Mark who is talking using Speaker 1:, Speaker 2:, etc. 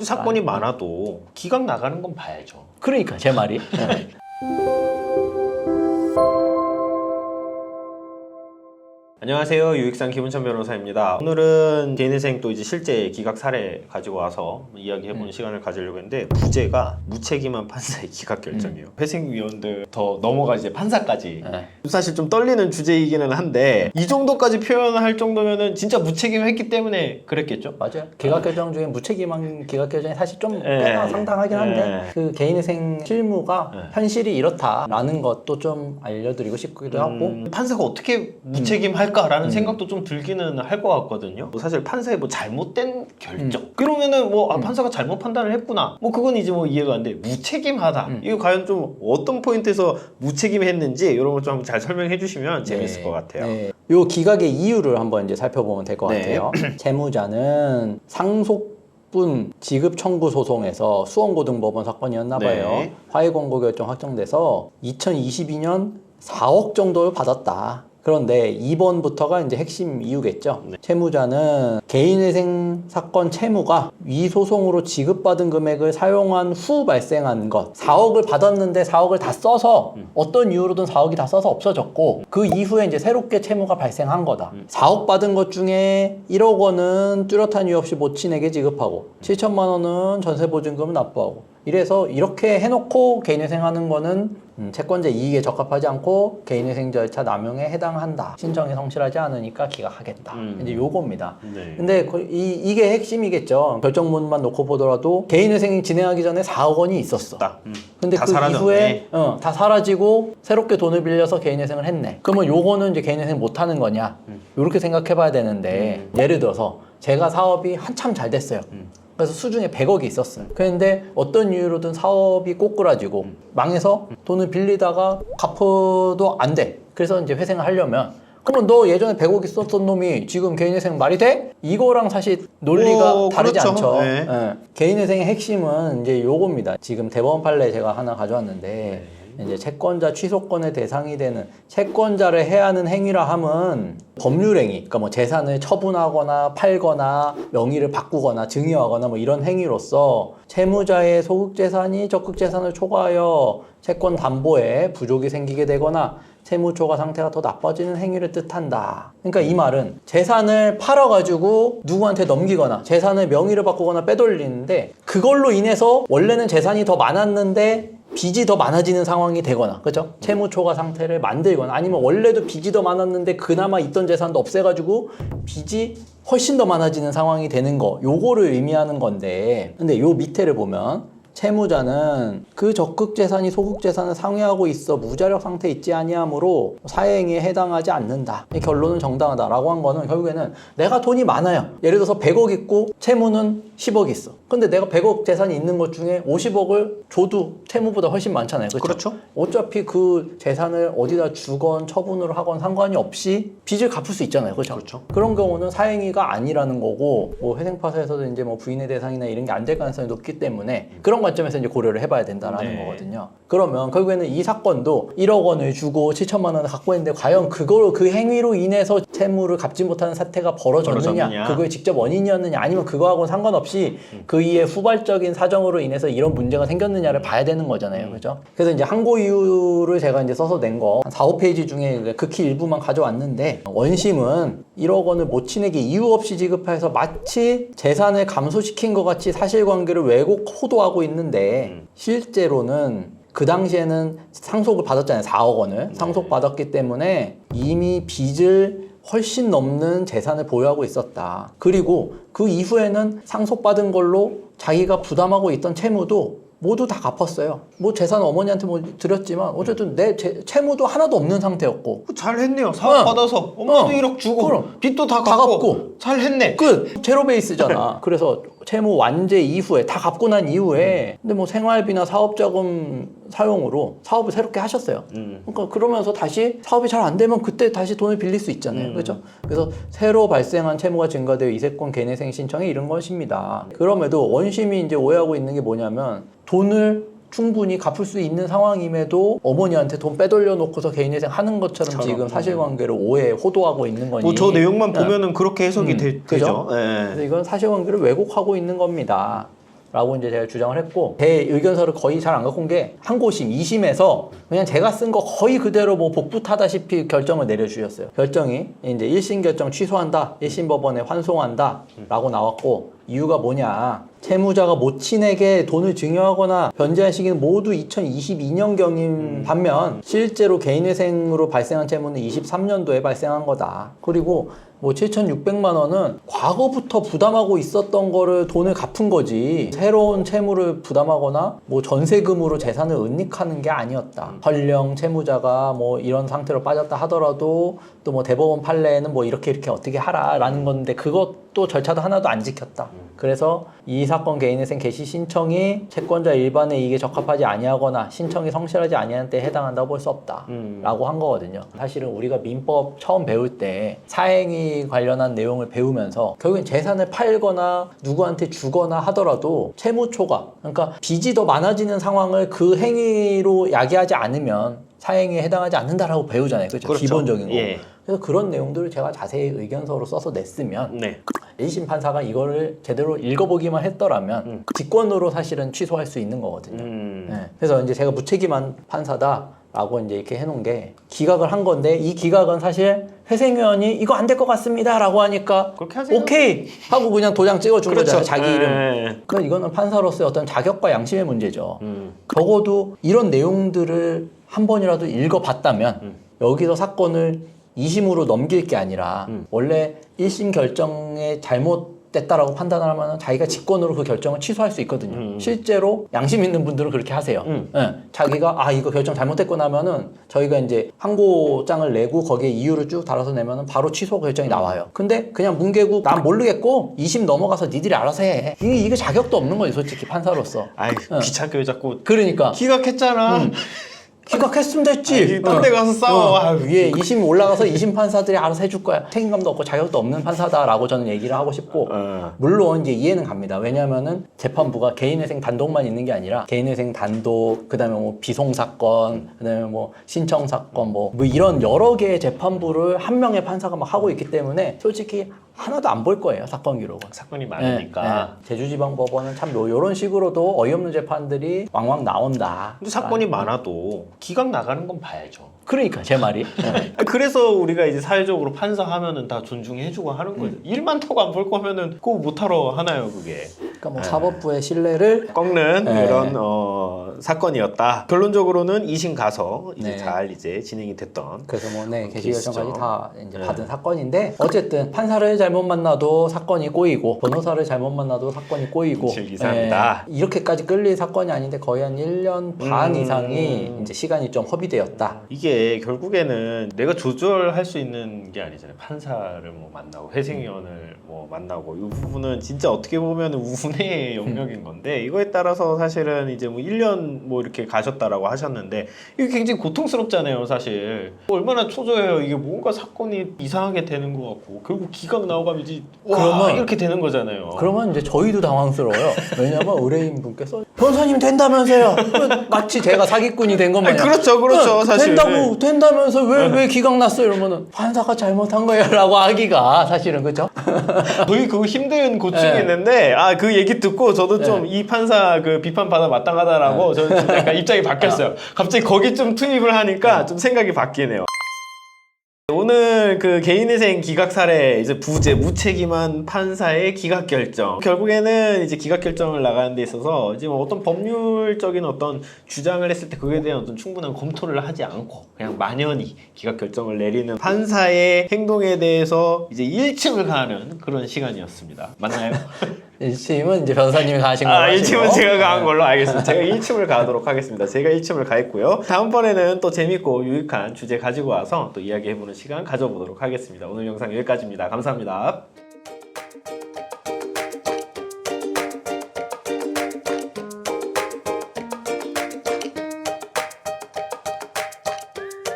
Speaker 1: 사건이 많아도 기각 나가는 건 봐야죠.
Speaker 2: 그러니까 제 말이. 네.
Speaker 1: 안녕하세요, 유익상 김은찬 변호사입니다. 오늘은 개인회생 또 이제 실제 기각 사례 가지고 와서 이야기해보는 시간을 가지려고 했는데, 부제가 무책임한 판사의 기각 결정이에요. 회생위원들 더 넘어가 이제 판사까지.
Speaker 2: 네.
Speaker 1: 사실 좀 떨리는 주제이기는 한데, 이 정도까지 표현할 정도면은 진짜 무책임했기 때문에 그랬겠죠?
Speaker 2: 맞아요. 기각 결정 중에 무책임한 기각 결정이 사실 좀 꽤나 상당하긴 한데 그 개인회생 실무가 현실이 이렇다라는 것도 좀 알려드리고 싶기도 하고.
Speaker 1: 판사가 어떻게 무책임할까라는 생각도 좀 들기는 할 것 같거든요. 사실 판사의 뭐 잘못된 결정 그러면은 뭐 판사가 잘못 판단을 했구나, 뭐 그건 이제 뭐 이해가 안 돼. 무책임하다, 이거 과연 좀 어떤 포인트에서 무책임했는지 이런 거 좀 한번 잘 설명해 주시면 재밌을 것 같아요.
Speaker 2: 네. 요 기각의 이유를 한번 이제 살펴보면 될 것
Speaker 1: 네.
Speaker 2: 같아요. 채무자는 상속분 지급 청구 소송에서 수원고등법원 사건이었나 봐요.
Speaker 1: 네.
Speaker 2: 화해 권고 결정 확정돼서 2022년 4억 정도를 받았다. 그런데 2번부터가 이제 핵심 이유겠죠.
Speaker 1: 네.
Speaker 2: 채무자는 개인회생 사건 채무가 위 소송으로 지급받은 금액을 사용한 후 발생한 것, 4억을 받았는데 4억을 다 써서 어떤 이유로든 4억이 다 써서 없어졌고, 그 이후에 이제 새롭게 채무가 발생한 거다. 4억 받은 것 중에 1억 원은 뚜렷한 이유 없이 모친에게 지급하고 7천만 원은 전세보증금을 납부하고, 이래서 이렇게 해놓고 개인회생하는 거는 채권자 이익에 적합하지 않고 개인회생 절차 남용에 해당한다. 신청이 성실하지 않으니까 기각하겠다. 이제 요겁니다.
Speaker 1: 네.
Speaker 2: 근데 이게 핵심이겠죠. 결정문만 놓고 보더라도 개인회생이 진행하기 전에 4억 원이 있었어. 근데
Speaker 1: 다
Speaker 2: 그
Speaker 1: 사라졌네.
Speaker 2: 이후에 다 사라지고 새롭게 돈을 빌려서 개인회생을 했네. 그러면 요거는 이제 개인회생 못하는 거냐? 이렇게 생각해봐야 되는데, 예를 들어서 제가 사업이 한참 잘 됐어요. 그래서 수중에 100억이 있었어요. 그런데 어떤 이유로든 사업이 꼬꾸라지고 망해서 돈을 빌리다가 갚어도 안 돼. 그래서 이제 회생을 하려면, 그러면 너 예전에 100억 있었던 놈이 지금 개인회생 말이 돼? 이거랑 사실 논리가 다르지
Speaker 1: 그렇죠.
Speaker 2: 않죠.
Speaker 1: 네.
Speaker 2: 예. 개인회생의 핵심은 이제 요겁니다. 지금 대법원 판례 제가 하나 가져왔는데, 이제 채권자 취소권의 대상이 되는, 채권자를 해야 하는 행위라 함은 법률행위, 그러니까 뭐 재산을 처분하거나 팔거나 명의를 바꾸거나 증여하거나 뭐 이런 행위로서 채무자의 소극재산이 적극재산을 초과하여 채권 담보에 부족이 생기게 되거나 채무 초과 상태가 더 나빠지는 행위를 뜻한다. 그러니까 이 말은 재산을 팔아가지고 누구한테 넘기거나 재산을 명의를 바꾸거나 빼돌리는데, 그걸로 인해서 원래는 재산이 더 많았는데 빚이 더 많아지는 상황이 되거나, 그죠? 채무 초과 상태를 만들거나, 아니면 원래도 빚이 더 많았는데 그나마 있던 재산도 없애가지고 빚이 훨씬 더 많아지는 상황이 되는 거, 요거를 의미하는 건데, 근데 요 밑에를 보면 채무자는 그 적극재산이 소극재산을 상회하고 있어 무자력 상태에 있지 아니하므로 사행위에 해당하지 않는다. 이 결론은 정당하다라고 한 거는 결국에는 내가 돈이 많아요. 예를 들어서 100억 있고 채무는 10억 있어. 근데 내가 100억 재산이 있는 것 중에 50억을 줘도 채무보다 훨씬 많잖아요. 그렇죠?
Speaker 1: 그렇죠.
Speaker 2: 어차피 그 재산을 어디다 주건 처분을 하건 상관이 없이 빚을 갚을 수 있잖아요. 그렇죠?
Speaker 1: 그렇죠.
Speaker 2: 그런 경우는 사행위가 아니라는 거고, 뭐 회생파사에서도 이제 뭐 부인의 대상이나 이런 게 안 될 가능성이 높기 때문에 그런 관점에서 이제 고려를 해봐야 된다라는 거거든요. 그러면 결국에는 이 사건도 1억 원을 주고 7천만 원을 갖고 있는데 과연 그 행위로 인해서 채무를 갚지 못하는 사태가 벌어졌느냐, 그거의 직접 원인이었느냐, 아니면 그거하고는 상관없이 그 이후에 후발적인 사정으로 인해서 이런 문제가 생겼느냐를 봐야 되는 거잖아요. 그죠? 그래서 이제 항고 이유를 제가 이제 써서 낸 거 한 4, 5페이지 중에 극히 일부만 가져왔는데, 원심은 1억 원을 모친에게 이유 없이 지급해서 마치 재산을 감소시킨 것 같이 사실관계를 왜곡 호도하고 있는데, 실제로는 그 당시에는 상속을 받았잖아요. 4억 원을 상속받았기 때문에 이미 빚을 훨씬 넘는 재산을 보유하고 있었다. 그리고 그 이후에는 상속받은 걸로 자기가 부담하고 있던 채무도 모두 다 갚았어요. 뭐 재산 어머니한테 뭐 드렸지만 어쨌든 내 채무도 하나도 없는 상태였고.
Speaker 1: 잘했네요. 사업 받아서 엄마도 1억 주고
Speaker 2: 그럼.
Speaker 1: 빚도 다 갚고 잘했네.
Speaker 2: 끝. 제로 베이스잖아. 그래서 채무 완제 이후에 다 갚고 난 이후에 근데 뭐 생활비나 사업자금 사용으로 사업을 새롭게 하셨어요. 그러니까 그러면서 다시 사업이 잘 안 되면 그때 다시 돈을 빌릴 수 있잖아요. 그렇죠? 그래서 새로 발생한 채무가 증가되어 이세권 개인회생 신청에 이른 것입니다. 그럼에도 원심이 이제 오해하고 있는 게 뭐냐면, 돈을 충분히 갚을 수 있는 상황임에도 어머니한테 돈 빼돌려 놓고서 개인회생 하는 것처럼 지금 사실관계를 오해, 호도하고 있는 거니.
Speaker 1: 뭐 저 내용만 보면은 그렇게 해석이 되죠.
Speaker 2: 그래서 이건 사실관계를 왜곡하고 있는 겁니다. 라고 이제 제가 주장을 했고, 제 의견서를 거의 잘 안 갖고 온 게 항고심 2심에서 그냥 제가 쓴 거 거의 그대로 뭐 복붙하다시피 결정을 내려주셨어요. 결정이 이제 1심 결정 취소한다, 1심 법원에 환송한다 라고 나왔고, 이유가 뭐냐, 채무자가 모친에게 돈을 증여하거나 변제한 시기는 모두 2022년경인 반면 실제로 개인회생으로 발생한 채무는 23년도에 발생한 거다. 그리고 뭐 7,600만 원은 과거부터 부담하고 있었던 거를 돈을 갚은 거지, 새로운 채무를 부담하거나 뭐 전세금으로 재산을 은닉하는 게 아니었다. 설령 채무자가 뭐 이런 상태로 빠졌다 하더라도 또 뭐 대법원 판례에는 뭐 이렇게 어떻게 하라라는 건데, 그것도 절차도 하나도 안 지켰다. 그래서 이 사건 개인회생 개시 신청이 채권자 일반의 이익에 적합하지 아니하거나 신청이 성실하지 아니한 때에 해당한다고 볼 수 없다 라고 한 거거든요. 사실은 우리가 민법 처음 배울 때 사행위 관련한 내용을 배우면서 결국엔 재산을 팔거나 누구한테 주거나 하더라도 채무 초과, 그러니까 빚이 더 많아지는 상황을 그 행위로 야기하지 않으면 사행위에 해당하지 않는다라고 배우잖아요. 그렇죠? 기본적인 거.
Speaker 1: 예.
Speaker 2: 그래서 그런 내용들을 제가 자세히 의견서로 써서 냈으면
Speaker 1: 네.
Speaker 2: 1심 판사가 이거를 제대로 읽어보기만 했더라면 직권으로 사실은 취소할 수 있는 거거든요. 네. 그래서 이제 제가 무책임한 판사다라고 이제 이렇게 해놓은 게, 기각을 한 건데 이 기각은 사실 회생위원이 이거 안 될 것 같습니다라고 하니까
Speaker 1: 그렇게 하세요.
Speaker 2: 오케이 하고 그냥 도장 찍어준
Speaker 1: 그렇죠.
Speaker 2: 거잖아요, 자기 이름.
Speaker 1: 네.
Speaker 2: 그러니까 이거는 판사로서의 어떤 자격과 양심의 문제죠. 적어도 이런 내용들을 한 번이라도 읽어봤다면 여기서 사건을 2심으로 넘길 게 아니라 원래 1심 결정에 잘못됐다라고 판단을 하면 자기가 직권으로 그 결정을 취소할 수 있거든요. 실제로 양심 있는 분들은 그렇게 하세요. 예, 자기가 이거 결정 잘못됐구나 하면은 저희가 이제 항고장을 내고 거기에 이유를 쭉 달아서 내면은 바로 취소 결정이 나와요. 근데 그냥 뭉개고 난 모르겠고 2심 넘어가서 니들이 알아서 해. 이게 자격도 없는 거예요, 솔직히 판사로서.
Speaker 1: 아이, 귀찮게 왜 자꾸
Speaker 2: 그러니까
Speaker 1: 기각했잖아.
Speaker 2: 기각했으면 됐지.
Speaker 1: 딴 데 가서 싸워.
Speaker 2: 위에 2심 올라가서 2심 판사들이 알아서 해줄 거야. 책임감도 없고 자격도 없는 판사다라고 저는 얘기를 하고 싶고, 물론 이제 이해는 갑니다. 왜냐하면은 재판부가 개인회생 단독만 있는 게 아니라 개인회생 단독, 그다음에 뭐 비송 사건, 그다음에 뭐 신청 사건, 뭐 이런 여러 개의 재판부를 한 명의 판사가 막 하고 있기 때문에 솔직히 하나도 안 볼 거예요, 사건 기록은.
Speaker 1: 사건이 많으니까.
Speaker 2: 제주지방법원은 참 이런 식으로도 어이없는 재판들이 왕왕 나온다.
Speaker 1: 근데 사건이 많아도 기각 나가는 건 봐야죠.
Speaker 2: 그러니까 제 말이.
Speaker 1: 그래서 우리가 이제 사회적으로 판사 하면은 다 존중해주고 하는 거죠. 일만 타고 안 볼 거면은 그거 못하러 하나요, 그게.
Speaker 2: 그러니까 뭐 사법부의 신뢰를
Speaker 1: 꺾는
Speaker 2: 네.
Speaker 1: 그런 사건이었다. 결론적으로는 2심 가서 이제
Speaker 2: 네.
Speaker 1: 잘 이제 진행이 됐던.
Speaker 2: 그래서 뭐 네, 개시
Speaker 1: 케이스죠.
Speaker 2: 결정까지 다 이제
Speaker 1: 네.
Speaker 2: 받은 사건인데, 어쨌든 판사를 잘못 만나도 사건이 꼬이고 변호사를 잘못 만나도 사건이 꼬이고,
Speaker 1: 이상합니다.
Speaker 2: 이렇게까지 끌릴 사건이 아닌데 거의 한 1년 반 이상이 이제 시간이 좀 허비되었다.
Speaker 1: 이게 결국에는 내가 조절할 수 있는 게 아니잖아요. 판사를 뭐 만나고 회생위원을 뭐 만나고, 이 부분은 진짜 어떻게 보면 운의 영역인 건데, 이거에 따라서 사실은 이제 뭐 1년 뭐 이렇게 가셨다라고 하셨는데 이게 굉장히 고통스럽잖아요, 사실. 얼마나 초조해요. 이게 뭔가 사건이 이상하게 되는 것 같고 결국 기각 나오고 하면 이제
Speaker 2: 그러면
Speaker 1: 이렇게 되는 거잖아요.
Speaker 2: 그러면 이제 저희도 당황스러워요. 왜냐면 의뢰인분께서 변호사님 된다면서요. 마치 제가 사기꾼이 된 것만.
Speaker 1: 그렇죠, 그렇죠. 사실
Speaker 2: 된다면서 왜 기각 났어 이러면은 판사가 잘못한 거야라고 하기가 사실은, 그렇죠?
Speaker 1: 저희 그 힘든 고충이
Speaker 2: 네.
Speaker 1: 있는데 그 얘기 듣고 저도 좀 이 판사 그 비판 받아 마땅하다라고 저는 좀 약간 입장이 바뀌었어요. 갑자기 거기 좀 투입을 하니까 좀 생각이 바뀌네요. 오늘 그 개인회생 기각 사례, 이제 부재 무책임한 판사의 기각 결정. 결국에는 이제 기각 결정을 나가는 데 있어서 이제 뭐 어떤 법률적인 어떤 주장을 했을 때 그에 대한 어떤 충분한 검토를 하지 않고 그냥 만연히 기각 결정을 내리는 판사의 행동에 대해서 이제 일침을 가하는 그런 시간이었습니다. 맞나요?
Speaker 2: 1심은 이제 변호사님이 가신 걸로 하시고.
Speaker 1: 1침은 제가 가한 걸로 알겠습니다. 제가 1침을 가도록 하겠습니다. 제가 1침을 가했고요. 다음번에는 또 재밌고 유익한 주제 가지고 와서 또 이야기해보는 시간 가져보도록 하겠습니다. 오늘 영상 여기까지입니다. 감사합니다.